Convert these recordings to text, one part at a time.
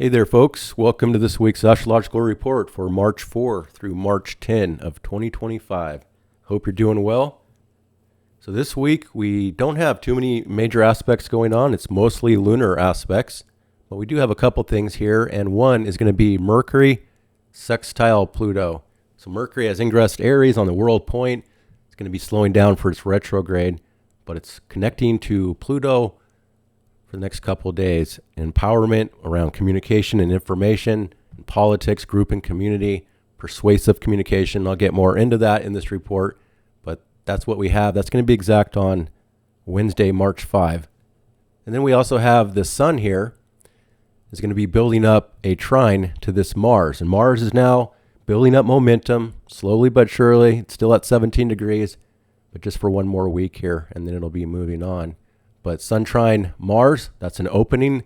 Hey there, folks. Welcome to this week's astrological report for March 4 through March 10 of 2025. Hope you're doing well. So this week, we don't have too many major aspects going on. It's mostly lunar aspects, but we do have a couple things here, and one is going to be Mercury sextile Pluto. So Mercury has ingressed Aries on the world point. It's going to be slowing down for its retrograde, but it's connecting to Pluto for the next couple of days. Empowerment around communication and information, and politics, group and community, persuasive communication. I'll get more into that in this report, but that's what we have. That's going to be exact on Wednesday, March 5. And then we also have the sun here is going to be building up a trine to this Mars. And Mars is now building up momentum, slowly but surely. It's still at 17 degrees, but just for one more week here, and then it'll be moving on. But Sun trine Mars, that's an opening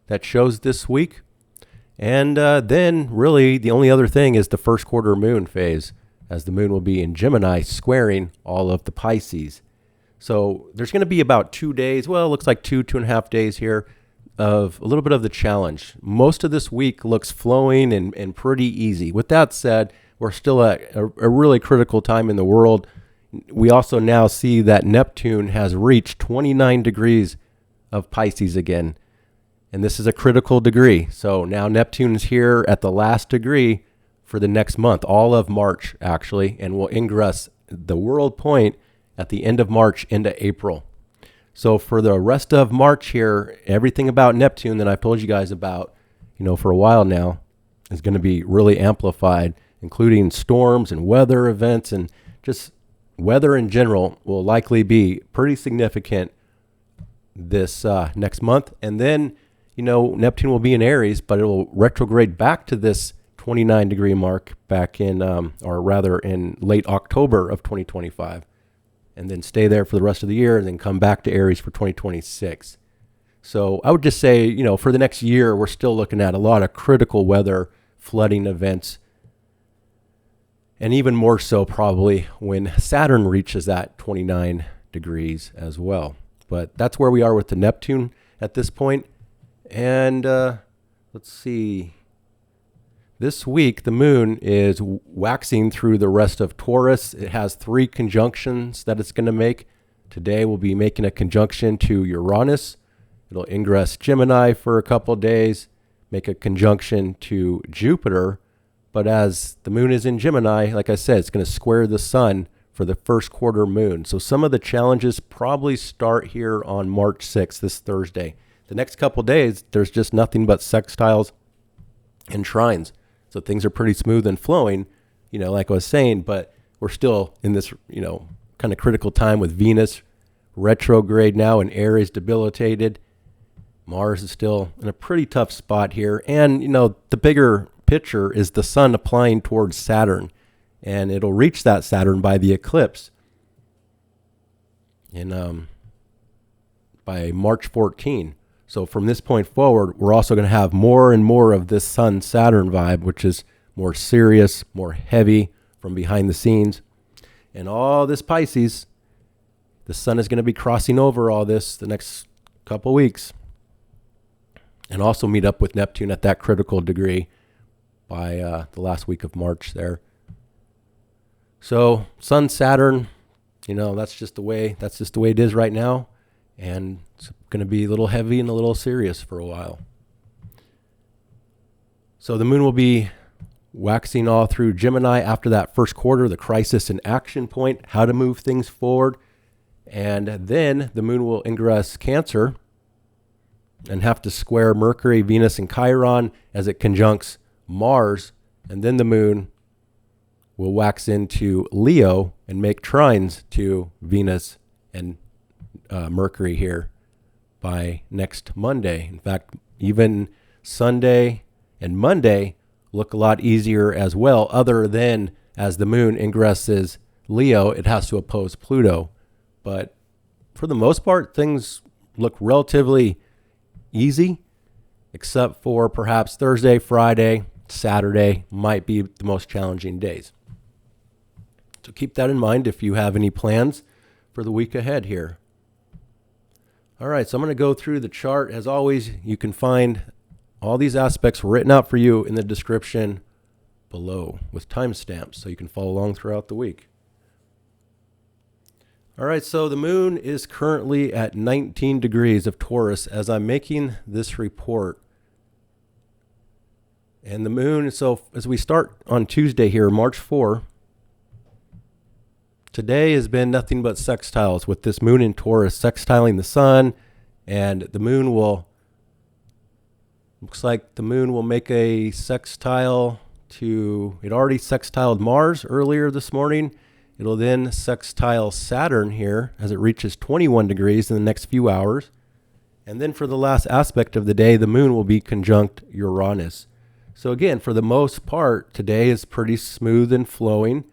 that shows this week. And then really the only other thing is the first quarter moon phase, as the moon will be in Gemini squaring all of the Pisces. So there's going to be about 2 days, well, it looks like 2.5 days here of a little bit of the challenge. Most of this week looks flowing and pretty easy. With that said, we're still at a really critical time in the world. We also now see that Neptune has reached 29 degrees of Pisces again. And this is a critical degree. So now Neptune's here at the last degree for the next month, all of March actually, and will ingress the world point at the end of March into April. So for the rest of March here, everything about Neptune that I've told you guys about, for a while now is going to be really amplified, including storms and weather events, and just weather in general will likely be pretty significant this next month. And then, Neptune will be in Aries, but it will retrograde back to this 29 degree mark back in, in late October of 2025, and then stay there for the rest of the year and then come back to Aries for 2026. So I would just say, for the next year, we're still looking at a lot of critical weather, flooding events, and even more so probably when Saturn reaches that 29 degrees as well. But that's where we are with the Neptune at this point. And let's see. This week, the moon is waxing through the rest of Taurus. It has 3 conjunctions that it's going to make. Today, we'll be making a conjunction to Uranus. It'll ingress Gemini for a couple of days, make a conjunction to Jupiter. But as the moon is in Gemini, like I said, it's going to square the sun for the first quarter moon. So some of the challenges probably start here on March 6th, this Thursday. The next couple of days, there's just nothing but sextiles and trines. So things are pretty smooth and flowing, like I was saying, but we're still in this, kind of critical time with Venus retrograde now and Aries debilitated. Mars is still in a pretty tough spot here. And, the bigger picture is the sun applying towards Saturn, and it'll reach that Saturn by the eclipse by March 14. So from this point forward, we're also going to have more and more of this Sun-Saturn vibe, which is more serious, more heavy from behind the scenes. And all this Pisces, the sun is going to be crossing over all this the next couple weeks, and also meet up with Neptune at that critical degree by the last week of March there. So Sun, Saturn, that's just the way it is right now. And it's going to be a little heavy and a little serious for a while. So the moon will be waxing all through Gemini after that first quarter, the crisis and action point, how to move things forward. And then the moon will ingress Cancer and have to square Mercury, Venus, and Chiron as it conjuncts Mars. And then the moon will wax into Leo and make trines to Venus and Mercury here by next Monday. In fact, even Sunday and Monday look a lot easier as well, other than as the moon ingresses Leo, it has to oppose Pluto. But for the most part, things look relatively easy, except for perhaps Thursday, Friday, Saturday might be the most challenging days. So keep that in mind if you have any plans for the week ahead here. All right, so I'm going to go through the chart. As always, you can find all these aspects written out for you in the description below with timestamps so you can follow along throughout the week. All right, so the moon is currently at 19 degrees of Taurus as I'm making this report. And the moon, so as we start on Tuesday here, March 4, today has been nothing but sextiles with this moon in Taurus sextiling the sun, and the moon looks like the moon will make a sextile to, it already sextiled Mars earlier this morning. It'll then sextile Saturn here as it reaches 21 degrees in the next few hours. And then for the last aspect of the day, the moon will be conjunct Uranus. So again, for the most part, today is pretty smooth and flowing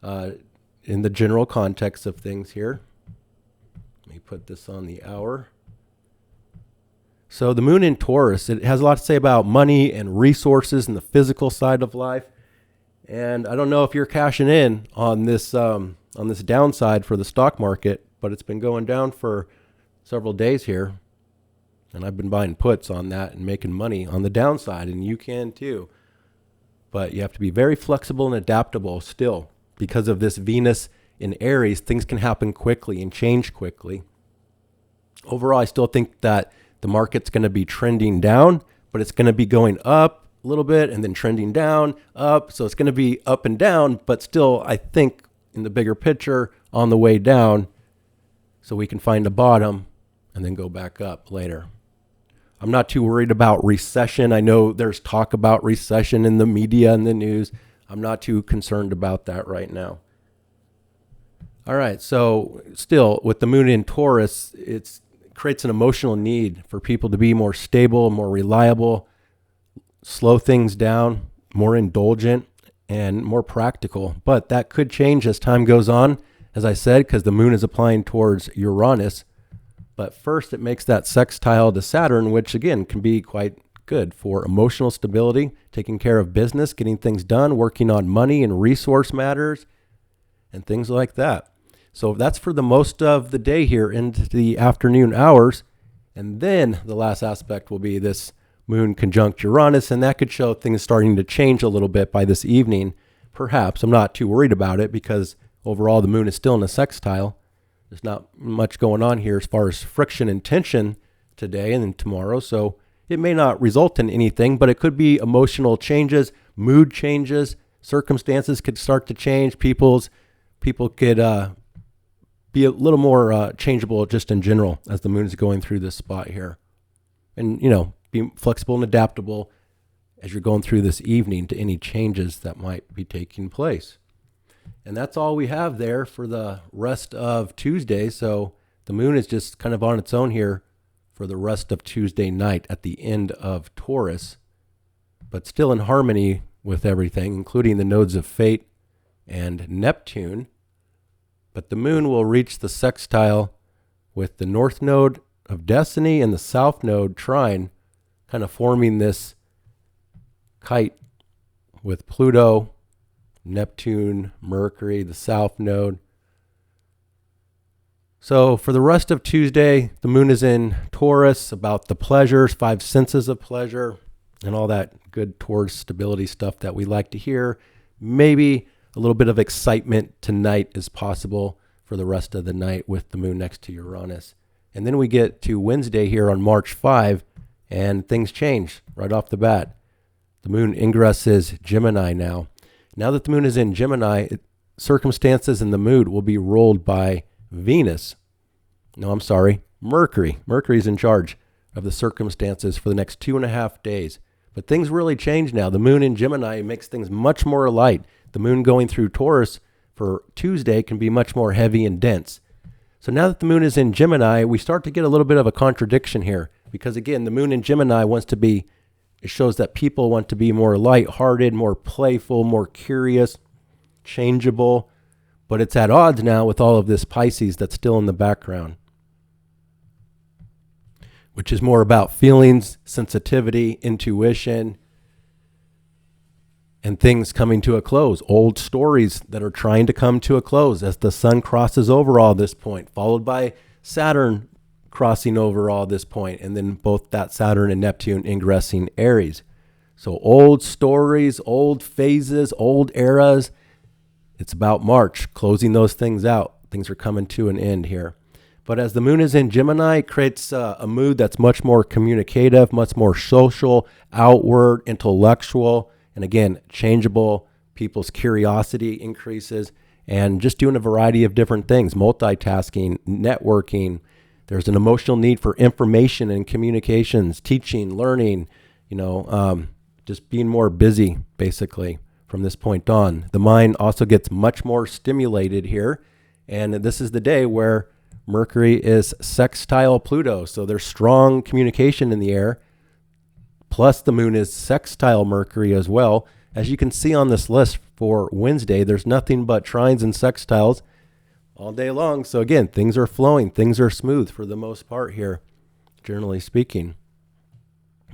in the general context of things here. Let me put this on the hour. So the moon in Taurus, it has a lot to say about money and resources and the physical side of life. And I don't know if you're cashing in on this downside for the stock market, but it's been going down for several days here. And I've been buying puts on that and making money on the downside, and you can too. But you have to be very flexible and adaptable still. Because of this Venus in Aries, things can happen quickly and change quickly. Overall, I still think that the market's going to be trending down, but it's going to be going up a little bit and then trending down, up. So it's going to be up and down, but still, I think in the bigger picture, on the way down, so we can find a bottom and then go back up later. I'm not too worried about recession. I know there's talk about recession in the media and the news. I'm not too concerned about that right now. All right, so still with the moon in Taurus, it creates an emotional need for people to be more stable, more reliable, slow things down, more indulgent, and more practical. But that could change as time goes on, as I said, because the moon is applying towards Uranus. But first, it makes that sextile to Saturn, which again can be quite good for emotional stability, taking care of business, getting things done, working on money and resource matters, and things like that. So that's for the most of the day here into the afternoon hours. And then the last aspect will be this moon conjunct Uranus, and that could show things starting to change a little bit by this evening. Perhaps. I'm not too worried about it because overall the moon is still in a sextile. There's not much going on here as far as friction and tension today and then tomorrow. So it may not result in anything, but it could be emotional changes, mood changes, circumstances could start to change. People could be a little more changeable just in general as the moon is going through this spot here. And, be flexible and adaptable as you're going through this evening to any changes that might be taking place. And that's all we have there for the rest of Tuesday. So the moon is just kind of on its own here for the rest of Tuesday night at the end of Taurus, but still in harmony with everything, including the nodes of Fate and Neptune. But the moon will reach the sextile with the north node of Destiny and the south node trine, kind of forming this kite with Pluto, Neptune, Mercury, the south node. So for the rest of Tuesday, the moon is in Taurus, about the pleasures, 5 senses of pleasure, and all that good towards stability stuff that we like to hear. Maybe a little bit of excitement tonight is possible for the rest of the night with the moon next to Uranus. And then we get to Wednesday here on March 5, and things change right off the bat. The moon ingresses Gemini now. Now that the moon is in Gemini, circumstances and the mood will be ruled by Venus. No, I'm sorry, Mercury. Mercury's in charge of the circumstances for the next 2.5 days. But things really change now. The moon in Gemini makes things much more light. The moon going through Taurus for Tuesday can be much more heavy and dense. So now that the moon is in Gemini, we start to get a little bit of a contradiction here. Because again, the moon in Gemini it shows that people want to be more lighthearted, more playful, more curious, changeable. But it's at odds now with all of this Pisces that's still in the background, which is more about feelings, sensitivity, intuition, and things coming to a close. Old stories that are trying to come to a close as the sun crosses over all this point, followed by Saturn crossing over all this point, and then both that Saturn and Neptune ingressing Aries. So old stories, old phases, old eras. It's about March, closing those things out. Things are coming to an end here. But as the moon is in Gemini, it creates a mood that's much more communicative, much more social, outward, intellectual, and again, changeable. People's curiosity increases, and just doing a variety of different things, multitasking, networking. There's an emotional need for information and communications, teaching, learning, just being more busy, basically, from this point on. The mind also gets much more stimulated here, and this is the day where Mercury is sextile Pluto, so there's strong communication in the air, plus the moon is sextile Mercury as well. As you can see on this list for Wednesday, there's nothing but trines and sextiles all day long. So again, things are flowing, things are smooth for the most part here, generally speaking.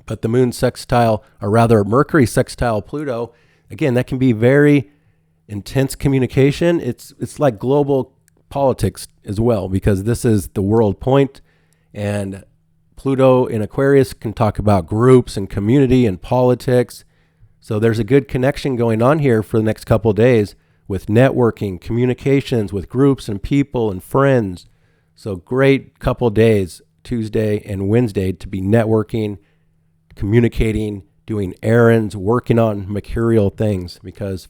But the moon sextile, or rather Mercury sextile Pluto, again, that can be very intense communication. It's like global politics as well, because this is the world point, and Pluto in Aquarius can talk about groups and community and politics. So there's a good connection going on here for the next couple of days with networking, communications with groups and people and friends. So great couple of days, Tuesday and Wednesday, to be networking, communicating, doing errands, working on mercurial things, because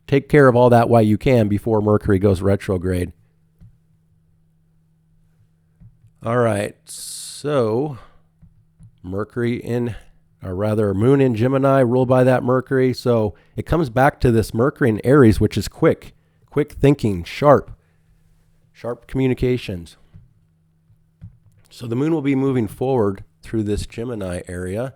take care of all that while you can before Mercury goes retrograde. All right, so Mercury moon in Gemini, ruled by that Mercury. So it comes back to this Mercury in Aries, which is quick thinking, sharp communications. So the moon will be moving forward through this Gemini area.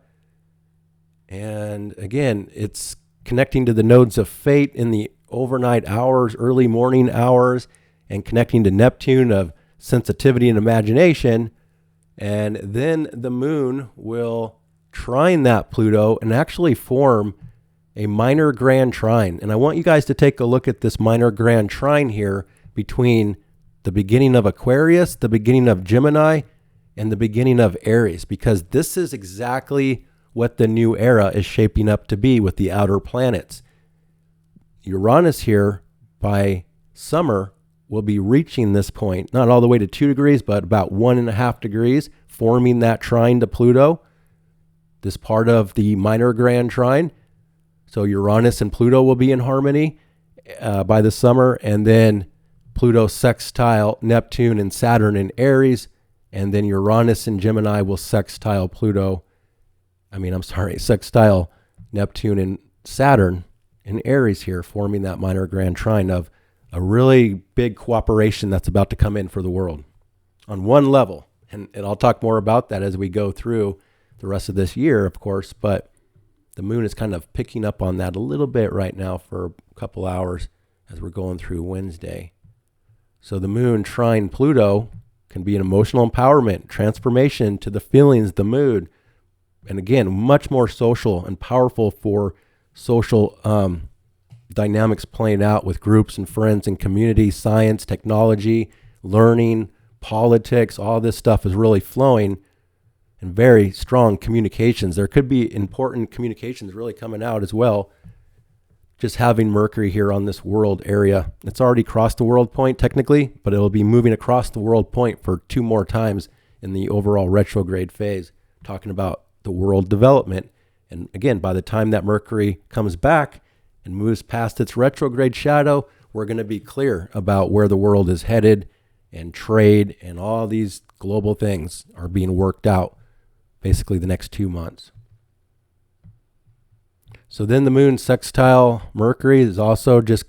And again, it's connecting to the nodes of fate in the overnight hours, early morning hours, and connecting to Neptune of sensitivity and imagination. And then the moon will trine that Pluto and actually form a minor grand trine. And I want you guys to take a look at this minor grand trine here between the beginning of Aquarius, the beginning of Gemini, and the beginning of Aries, because this is exactly what the new era is shaping up to be with the outer planets. Uranus here by summer will be reaching this point, not all the way to 2 degrees, but about 1.5 degrees, forming that trine to Pluto, this part of the minor grand trine. So Uranus and Pluto will be in harmony by the summer, and then Pluto sextile Neptune and Saturn in Aries, and then Uranus and Gemini will sextile sextile Neptune and Saturn in Aries here, forming that minor grand trine of a really big cooperation that's about to come in for the world on one level. And I'll talk more about that as we go through the rest of this year, of course, but the moon is kind of picking up on that a little bit right now for a couple hours as we're going through Wednesday. So the moon trine Pluto can be an emotional empowerment, transformation to the feelings, the mood, and again, much more social and powerful for social dynamics playing out with groups and friends and community, science, technology, learning, politics. All this stuff is really flowing, and very strong communications. There could be important communications really coming out as well. Just having Mercury here on this world area. It's already crossed the world point technically, but it'll be moving across the world point for 2 more times in the overall retrograde phase, talking about the world development. And again, by the time that Mercury comes back and moves past its retrograde shadow, we're going to be clear about where the world is headed, and trade and all these global things are being worked out basically the next 2 months. So then the moon sextile Mercury is also just,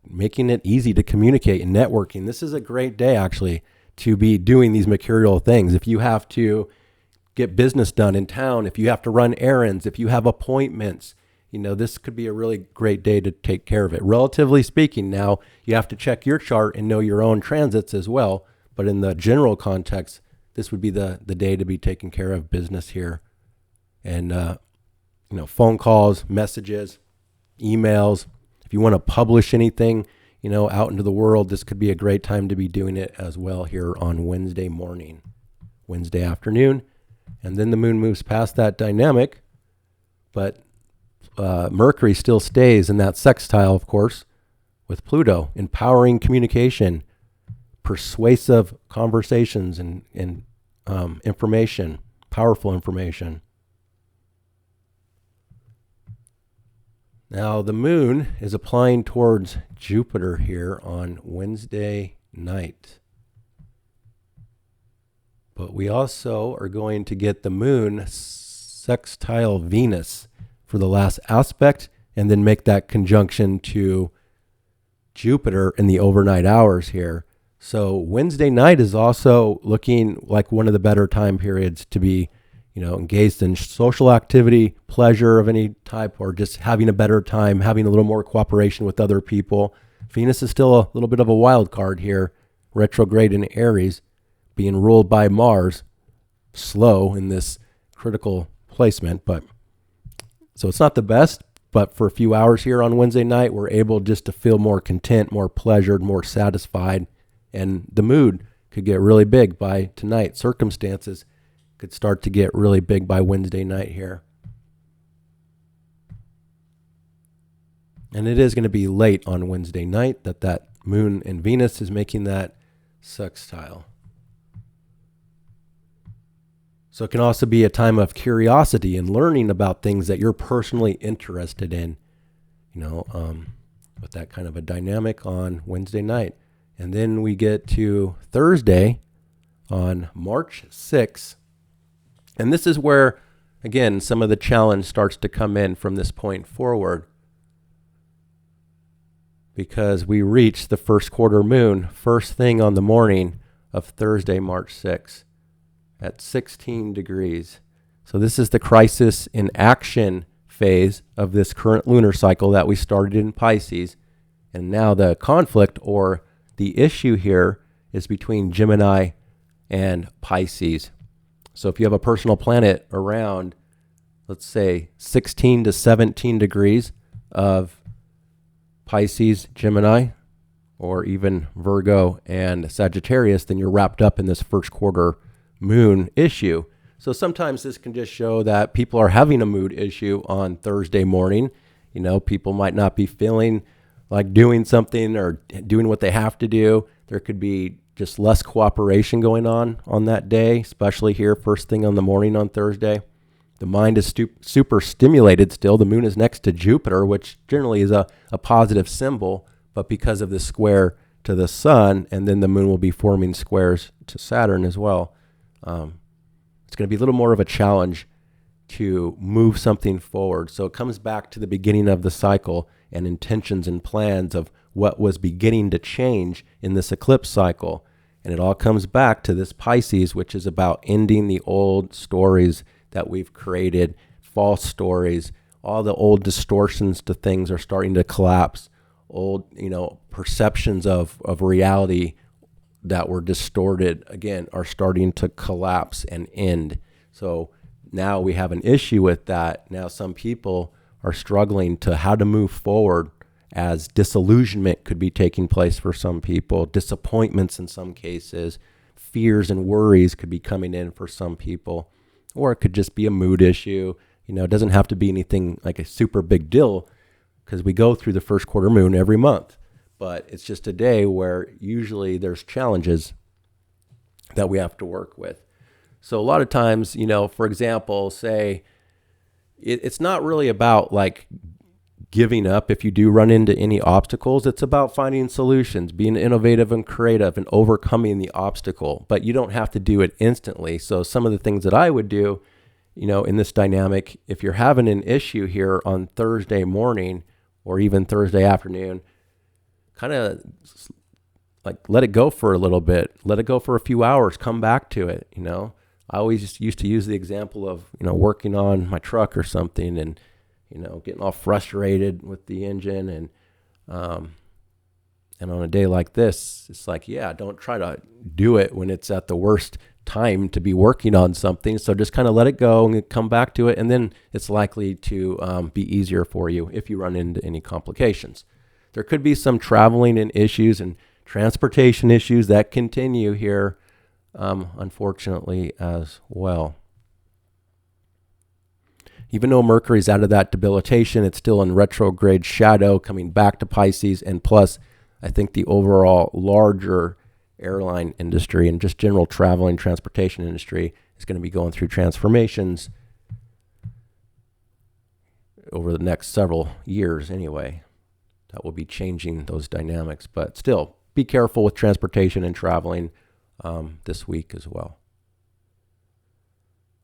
making it easy to communicate and networking. This is a great day actually to be doing these mercurial things. If you have to get business done in town, if you have to run errands, if you have appointments, this could be a really great day to take care of it. Relatively speaking, now you have to check your chart and know your own transits as well. But in the general context, this would be the day to be taking care of business here. And, phone calls, messages, emails. If you want to publish anything, out into the world, this could be a great time to be doing it as well here on Wednesday morning. Wednesday afternoon. And then the moon moves past that dynamic, but Mercury still stays in that sextile, of course, with Pluto, empowering communication, persuasive conversations, and information, powerful information. Now, the moon is applying towards Jupiter here on Wednesday night. But we also are going to get the moon sextile Venus for the last aspect, and then make that conjunction to Jupiter in the overnight hours here. So Wednesday night is also looking like one of the better time periods to be, engaged in social activity, pleasure of any type, or just having a better time, having a little more cooperation with other people. Venus is still a little bit of a wild card here, retrograde in Aries, being ruled by Mars, slow in this critical placement. But so it's not the best, but for a few hours here on Wednesday night, we're able just to feel more content, more pleasured, more satisfied, and the mood could get really big by tonight. Circumstances could start to get really big by Wednesday night here. And it is going to be late on Wednesday night that moon and Venus is making that sextile. So it can also be a time of curiosity and learning about things that you're personally interested in, with that kind of a dynamic on Wednesday night. And then we get to Thursday on March 6th. And this is where, again, some of the challenge starts to come in from this point forward, because we reach the first quarter moon first thing on the morning of Thursday, March 6th at 16 degrees. So this is the crisis in action phase of this current lunar cycle that we started in Pisces. And now the conflict or the issue here is between Gemini and Pisces. So if you have a personal planet around, let's say, 16 to 17 degrees of Pisces, Gemini, or even Virgo and Sagittarius, then you're wrapped up in this first quarter moon issue. So sometimes this can just show that people are having a mood issue on Thursday morning. People might not be feeling like doing something or doing what they have to do. There could be just less cooperation going on that day, especially here first thing on the morning on Thursday. The mind is super stimulated still. The moon is next to Jupiter, which generally is a positive symbol, but because of the square to the sun, and then the moon will be forming squares to Saturn as well, it's going to be a little more of a challenge to move something forward. So it comes back to the beginning of the cycle and intentions and plans of what was beginning to change in this eclipse cycle. And it all comes back to this Pisces, which is about ending the old stories that we've created, false stories. All the old distortions to things are starting to collapse. Old, perceptions of reality that were distorted, again, are starting to collapse and end. So now we have an issue with that. Now some people are struggling to how to move forward, as disillusionment could be taking place for some people, disappointments in some cases, fears and worries could be coming in for some people, or it could just be a mood issue. It doesn't have to be anything like a super big deal, because we go through the first quarter moon every month. But it's just a day where usually there's challenges that we have to work with. So a lot of times, for example, say it's not really about like giving up if you do run into any obstacles. It's about finding solutions, being innovative and creative and overcoming the obstacle. But you don't have to do it instantly. So some of the things that I would do, in this dynamic, if you're having an issue here on Thursday morning or even Thursday afternoon, kind of like let it go for a little bit, let it go for a few hours, come back to it. I always just used to use the example of, working on my truck or something and, getting all frustrated with the engine. And on a day like this, it's like, don't try to do it when it's at the worst time to be working on something. So just kind of let it go and come back to it. And then it's likely to be easier for you if you run into any complications. There could be some traveling and issues and transportation issues that continue here unfortunately, as well. Even though Mercury's out of that debilitation, it's still in retrograde shadow coming back to Pisces. And plus, I think the overall larger airline industry and just general traveling transportation industry is going to be going through transformations over the next several years anyway. That will be changing those dynamics. But still, be careful with transportation and traveling this week as well.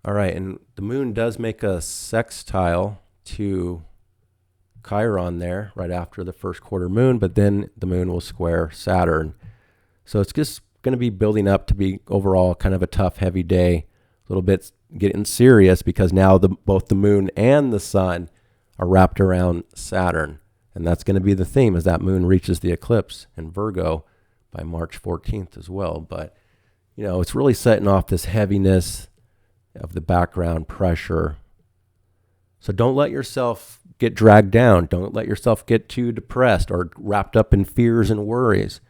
All right, and the moon does make a sextile to Chiron there right after the first quarter moon, but then the moon will square Saturn. So it's just going to be building up to be overall kind of a tough, heavy day, a little bit getting serious because now both the moon and the sun are wrapped around Saturn. And that's going to be the theme as that moon reaches the eclipse in Virgo by March 14th as well. But, it's really setting off this heaviness of the background pressure. So don't let yourself get dragged down. Don't let yourself get too depressed or wrapped up in fears and worries.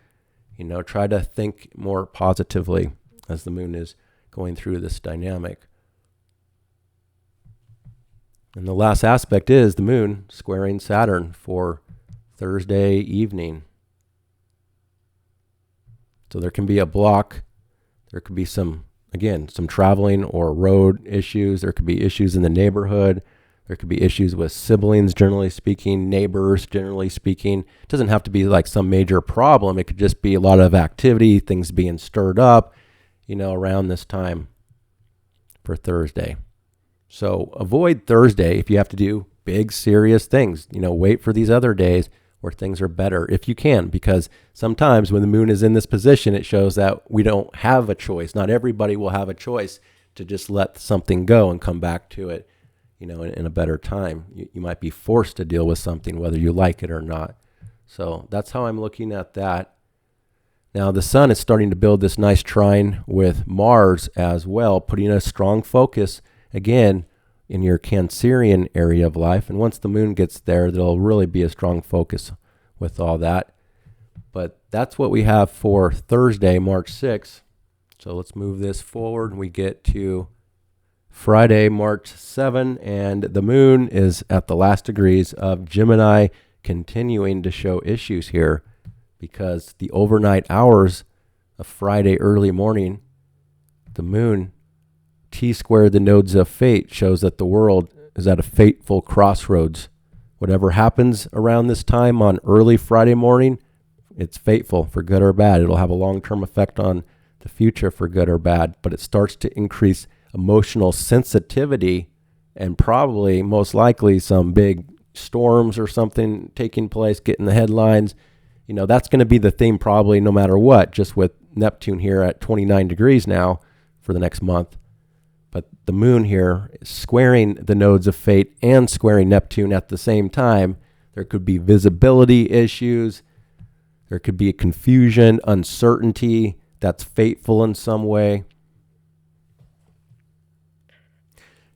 Try to think more positively as the moon is going through this dynamic. And the last aspect is the moon squaring Saturn for Thursday evening. So there can be a block. There could be some traveling or road issues. There could be issues in the neighborhood. There could be issues with siblings, generally speaking, neighbors, generally speaking. It doesn't have to be like some major problem. It could just be a lot of activity, things being stirred up, around this time for Thursday. So avoid Thursday if you have to do big, serious things. Wait for these other days where things are better if you can, because sometimes when the moon is in this position, it shows that we don't have a choice. Not everybody will have a choice to just let something go and come back to it, in a better time. You might be forced to deal with something whether you like it or not. So that's how I'm looking at that. Now the sun is starting to build this nice trine with Mars as well, putting a strong focus again in your Cancerian area of life. And once the moon gets there, there'll really be a strong focus with all that. But that's what we have for Thursday, March 6th. So let's move this forward. We get to Friday, March 7, and the moon is at the last degrees of Gemini, continuing to show issues here because the overnight hours of Friday early morning, the moon T-squared the nodes of fate shows that the world is at a fateful crossroads. Whatever happens around this time on early Friday morning, it's fateful for good or bad. It'll have a long-term effect on the future for good or bad, but it starts to increase emotional sensitivity and probably most likely some big storms or something taking place, getting the headlines. That's going to be the theme probably no matter what, just with Neptune here at 29 degrees now for the next month. But the moon here is squaring the nodes of fate and squaring Neptune at the same time. There could be visibility issues. There could be a confusion, uncertainty that's fateful in some way.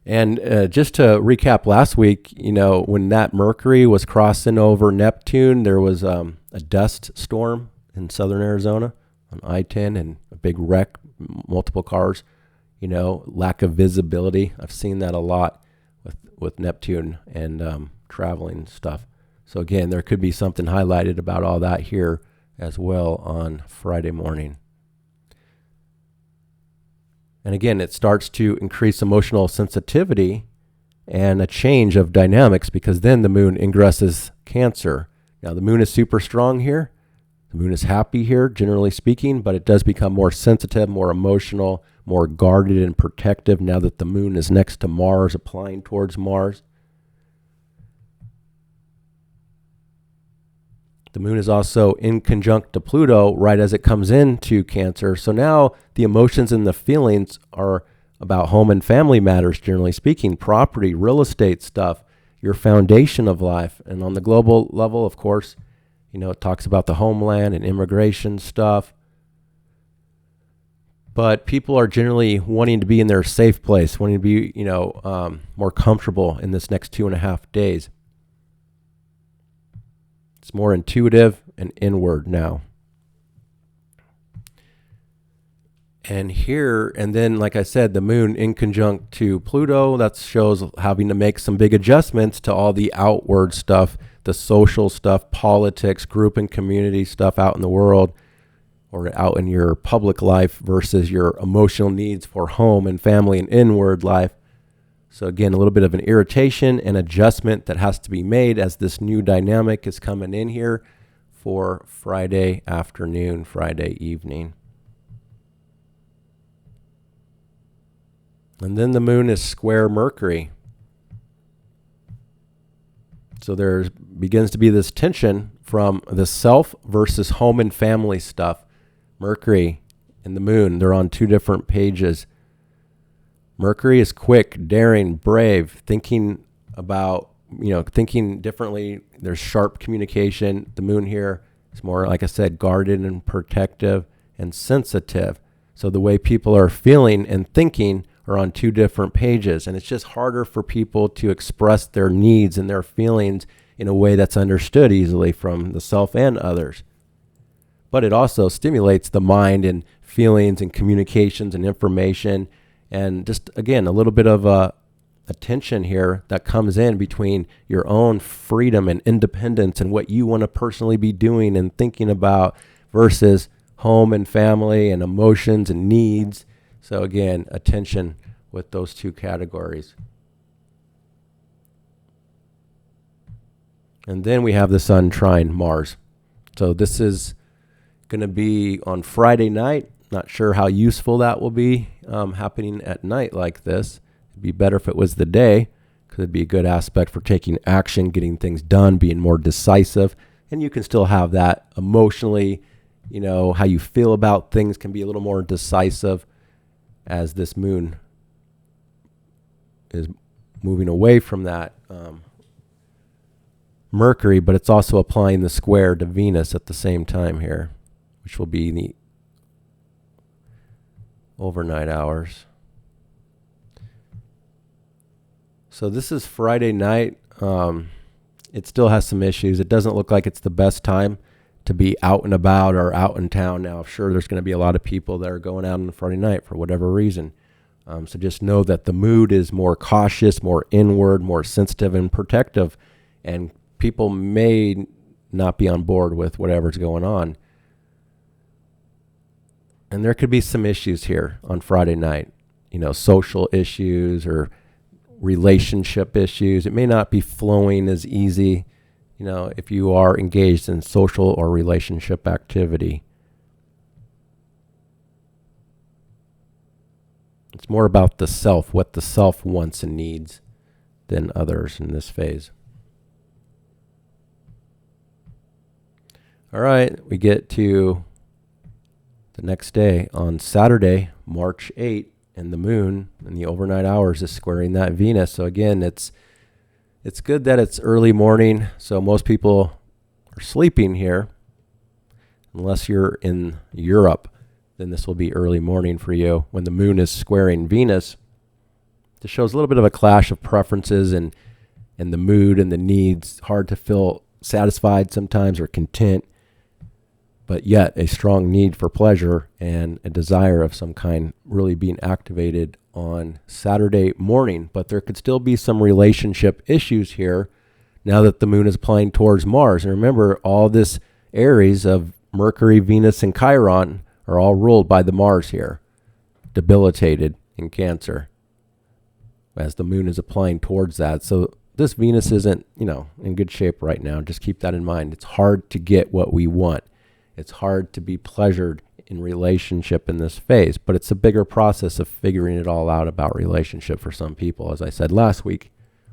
And just to recap last week, when that Mercury was crossing over Neptune, there was a dust storm in southern Arizona on I-10 and a big wreck, multiple cars. Lack of visibility. I've seen that a lot with Neptune and traveling stuff. So again, there could be something highlighted about all that here as well on Friday morning. And again, it starts to increase emotional sensitivity and a change of dynamics because then the moon ingresses Cancer. Now the moon is super strong here. The moon is happy here, generally speaking, but it does become more sensitive, more emotional, more guarded and protective now that the moon is next to Mars, applying towards Mars. The moon is also in conjunct to Pluto right as it comes into Cancer. So now the emotions and the feelings are about home and family matters, generally speaking, property, real estate stuff, your foundation of life. And on the global level, of course, it talks about the homeland and immigration stuff. But people are generally wanting to be in their safe place, wanting to be, more comfortable in this next 2.5 days. It's more intuitive and inward now. And here, and then, like I said, the moon in conjunct to Pluto, that shows having to make some big adjustments to all the outward stuff, the social stuff, politics, group and community stuff out in the world or out in your public life versus your emotional needs for home and family and inward life. So again, a little bit of an irritation and adjustment that has to be made as this new dynamic is coming in here for Friday afternoon, Friday evening. And then the moon is square Mercury. So there begins to be this tension from the self versus home and family stuff. Mercury and the moon, they're on two different pages. Mercury is quick, daring, brave, thinking differently. There's sharp communication. The moon here is more, like I said, guarded and protective and sensitive. So the way people are feeling and thinking are on two different pages, and it's just harder for people to express their needs and their feelings in a way that's understood easily from the self and others. But it also stimulates the mind and feelings and communications and information, and just, again, a little bit of a tension here that comes in between your own freedom and independence and what you want to personally be doing and thinking about versus home and family and emotions and needs. So again, a tension with those two categories. And then we have the sun trine Mars. So this is going to be on Friday night. Not sure how useful that will be happening at night like this. It'd be better if it was the day, because it'd be a good aspect for taking action, getting things done, being more decisive. And you can still have that emotionally, how you feel about things can be a little more decisive as this moon is moving away from that Mercury, but it's also applying the square to Venus at the same time here, which will be the overnight hours. So this is Friday night. It still has some issues. It doesn't look like it's the best time to be out and about or out in town now. I'm sure there's going to be a lot of people that are going out on Friday night for whatever reason. So just know that the mood is more cautious, more inward, more sensitive and protective, and people may not be on board with whatever's going on. And there could be some issues here on Friday night, social issues or relationship issues. It may not be flowing as easy, if you are engaged in social or relationship activity. It's more about the self, what the self wants and needs, than others in this phase. All right, we get to the next day on Saturday, March 8th, and the moon in the overnight hours is squaring that Venus. So again, it's good that it's early morning, so most people are sleeping here. Unless you're in Europe, then this will be early morning for you when the moon is squaring Venus. This shows a little bit of a clash of preferences and the mood and the needs. Hard to feel satisfied sometimes or content, but yet a strong need for pleasure and a desire of some kind really being activated on Saturday morning. But there could still be some relationship issues here now that the moon is applying towards Mars. And remember, all this Aries of Mercury, Venus, and Chiron are all ruled by the Mars here, debilitated in Cancer, as the moon is applying towards that. So this Venus isn't, in good shape right now. Just keep that in mind. It's hard to get what we want. It's hard to be pleasured in relationship in this phase, but it's a bigger process of figuring it all out about relationship for some people, as I said last week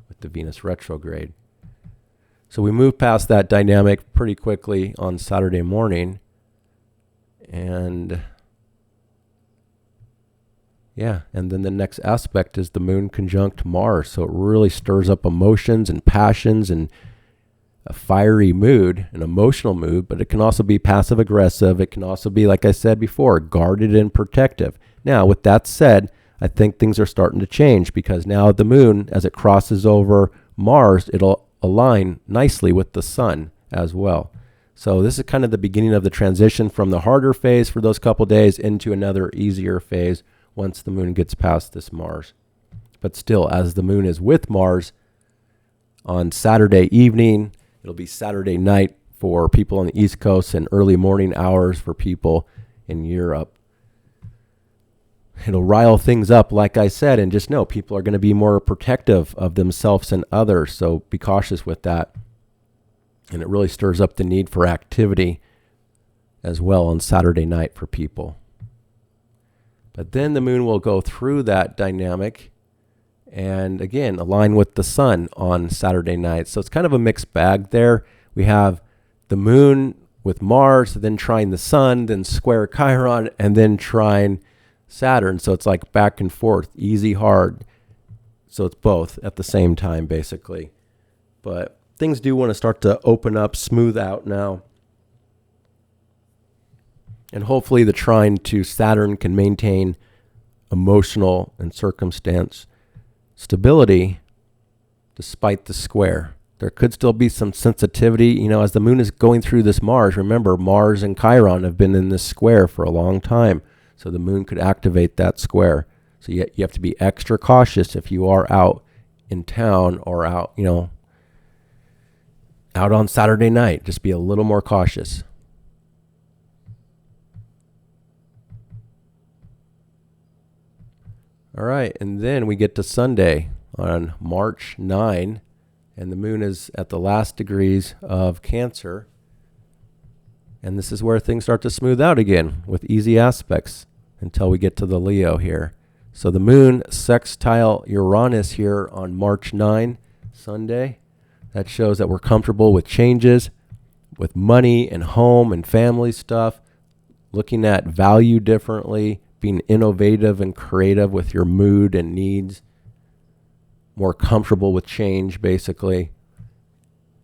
with the Venus retrograde. So we move past that dynamic pretty quickly on Saturday morning. And then the next aspect is the moon conjunct Mars. So it really stirs up emotions and passions and a fiery mood, an emotional mood, but it can also be passive aggressive. It can also be, like I said before, guarded and protective. Now, with that said, I think things are starting to change, because now the moon, as it crosses over Mars, it'll align nicely with the sun as well. So this is kind of the beginning of the transition from the harder phase for those couple days into another easier phase once the moon gets past this Mars. But still, as the moon is with Mars on Saturday evening, it'll be Saturday night for people on the East Coast and early morning hours for people in Europe. It'll rile things up, like I said, and just know people are going to be more protective of themselves and others, so be cautious with that. And it really stirs up the need for activity as well on Saturday night for people. But then the moon will go through that dynamic and, again, align with the sun on Saturday night. So it's kind of a mixed bag there. We have the moon with Mars, then trine the sun, then square Chiron, and then trine Saturn. So it's like back and forth, easy, hard. So it's both at the same time, basically. But things do want to start to open up, smooth out now. And hopefully the trine to Saturn can maintain emotional and circumstance stability despite the square. There could still be some sensitivity, as the moon is going through this Mars. Remember, Mars and Chiron have been in this square for a long time. So the moon could activate that square. So you have to be extra cautious if you are out in town or out, out on Saturday night. Just be a little more cautious. All right, and then we get to Sunday on March 9, and the moon is at the last degrees of Cancer. And this is where things start to smooth out again with easy aspects until we get to the Leo here. So the moon sextile Uranus here on March 9, Sunday. That shows that we're comfortable with changes, with money and home and family stuff, looking at value differently, being innovative and creative with your mood and needs, more comfortable with change, basically.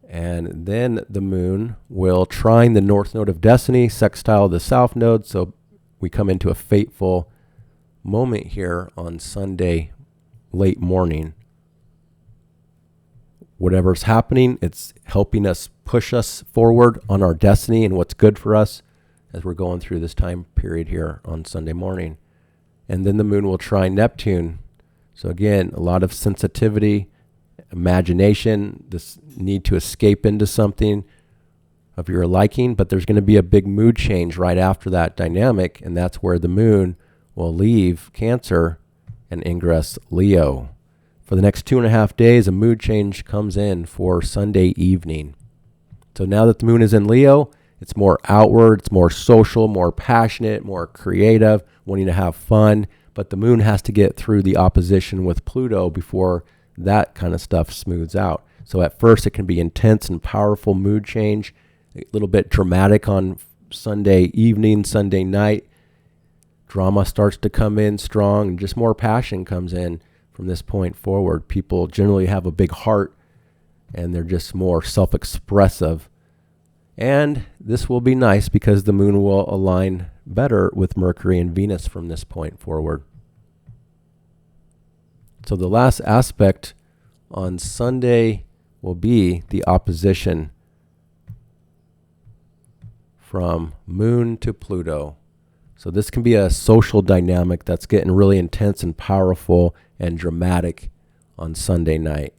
And then the moon will trine the north node of destiny, sextile the south node. So we come into a fateful moment here on Sunday, late morning. Whatever's happening, it's helping us push us forward on our destiny and what's good for us as we're going through this time period here on Sunday morning. And then the moon will trine Neptune. So again, a lot of sensitivity, imagination, this need to escape into something of your liking, but there's going to be a big mood change right after that dynamic, and that's where the moon will leave Cancer and ingress Leo. For the next 2.5 days, a mood change comes in for Sunday evening. So now that the moon is in Leo, it's more outward, it's more social, more passionate, more creative, wanting to have fun, but the moon has to get through the opposition with Pluto before that kind of stuff smooths out. So at first it can be intense and powerful mood change, a little bit dramatic on Sunday evening, Sunday night. Drama starts to come in strong and just more passion comes in from this point forward. People generally have a big heart and they're just more self-expressive. And this will be nice because the moon will align better with Mercury and Venus from this point forward. So the last aspect on Sunday will be the opposition from Moon to Pluto. So this can be a social dynamic that's getting really intense and powerful and dramatic on Sunday night.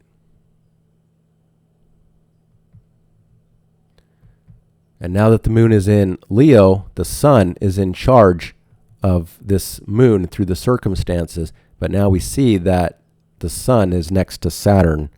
And now that the moon is in Leo, the sun is in charge of this moon through the circumstances. But now we see that the sun is next to Saturn,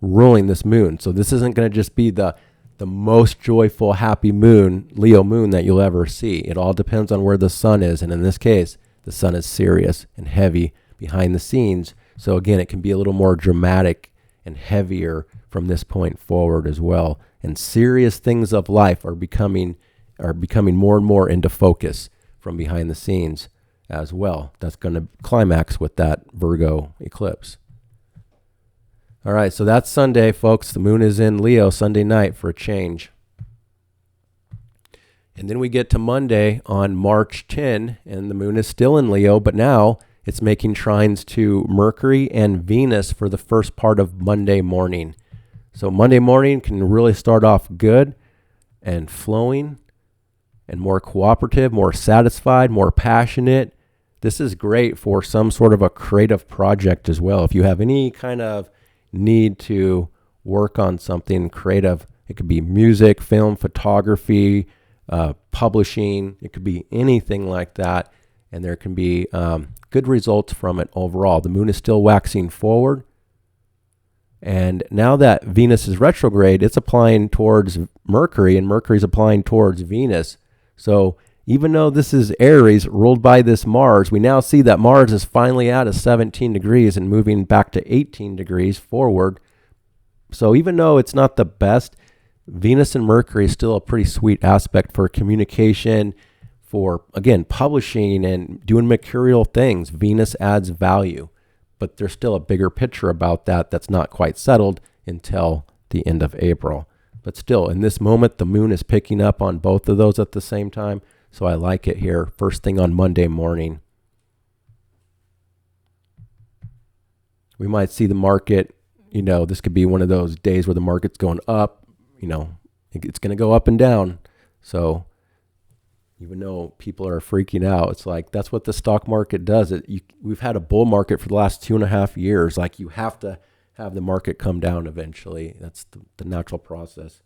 ruling this moon. So this isn't going to just be the most joyful, happy moon, Leo moon, that you'll ever see. It all depends on where the sun is. And in this case, the sun is serious and heavy behind the scenes. So again, it can be a little more dramatic and heavier from this point forward as well. And serious things of life are becoming more and more into focus from behind the scenes as well. That's going to climax with that Virgo eclipse. All right, so that's Sunday, folks. The moon is in Leo Sunday night for a change. And then we get to Monday on March 10, and the moon is still in Leo, but now it's making trines to Mercury and Venus for the first part of Monday morning. So Monday morning can really start off good. and flowing and more cooperative, more satisfied, more passionate. This is great for some sort of a creative project as well. If you have any kind of need to work on something creative, it could be music, film, photography, publishing. It could be anything like that. And there can be good results from it overall. The moon is still waxing forward. And now that Venus is retrograde, it's applying towards Mercury, and Mercury's applying towards Venus. So even though this is Aries ruled by this Mars, we now see that Mars is finally out of 17 degrees and moving back to 18 degrees forward. So even though it's not the best, Venus and Mercury is still a pretty sweet aspect for communication, for, again, publishing and doing mercurial things. Venus adds value, but there's still a bigger picture about that that's not quite settled until the end of April. But still, in this moment, the moon is picking up on both of those at the same time. So I like it here, first thing on Monday morning. We might see the market, this could be one of those days where the market's going up, it's going to go up and down. So even though people are freaking out, it's like, that's what the stock market does. We've had a bull market for the last 2.5 years. Like, you have to have the market come down eventually. That's the natural process,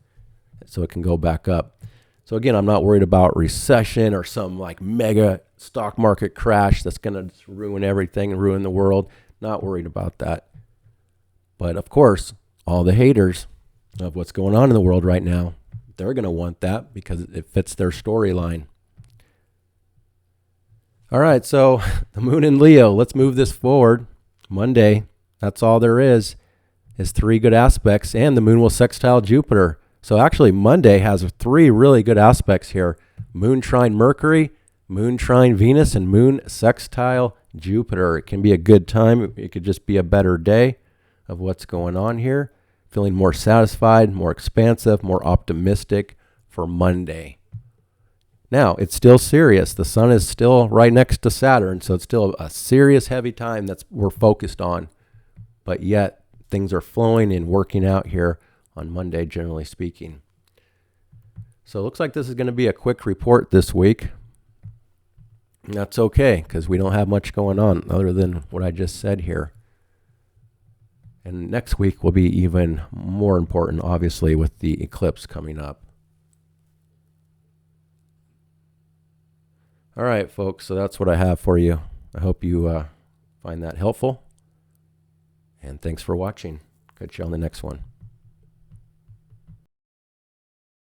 so it can go back up. So again, I'm not worried about recession or some like mega stock market crash that's going to ruin everything and ruin the world. Not worried about that. But of course, all the haters of what's going on in the world right now, they're going to want that because it fits their storyline. All right, so the moon in Leo, let's move this forward. Monday, that's all there is 3 good aspects, and the moon will sextile Jupiter. So actually, Monday has 3 really good aspects here. Moon trine Mercury, moon trine Venus, and moon sextile Jupiter. It can be a good time. It could just be a better day of what's going on here. Feeling more satisfied, more expansive, more optimistic for Monday. Now, it's still serious. The sun is still right next to Saturn, so it's still a serious, heavy time we're focused on. But yet, things are flowing and working out here on Monday, generally speaking. So it looks like this is going to be a quick report this week. And that's okay, because we don't have much going on other than what I just said here. And next week will be even more important, obviously, with the eclipse coming up. All right, folks, so that's what I have for you. I hope you find that helpful. And thanks for watching. Catch you on the next one.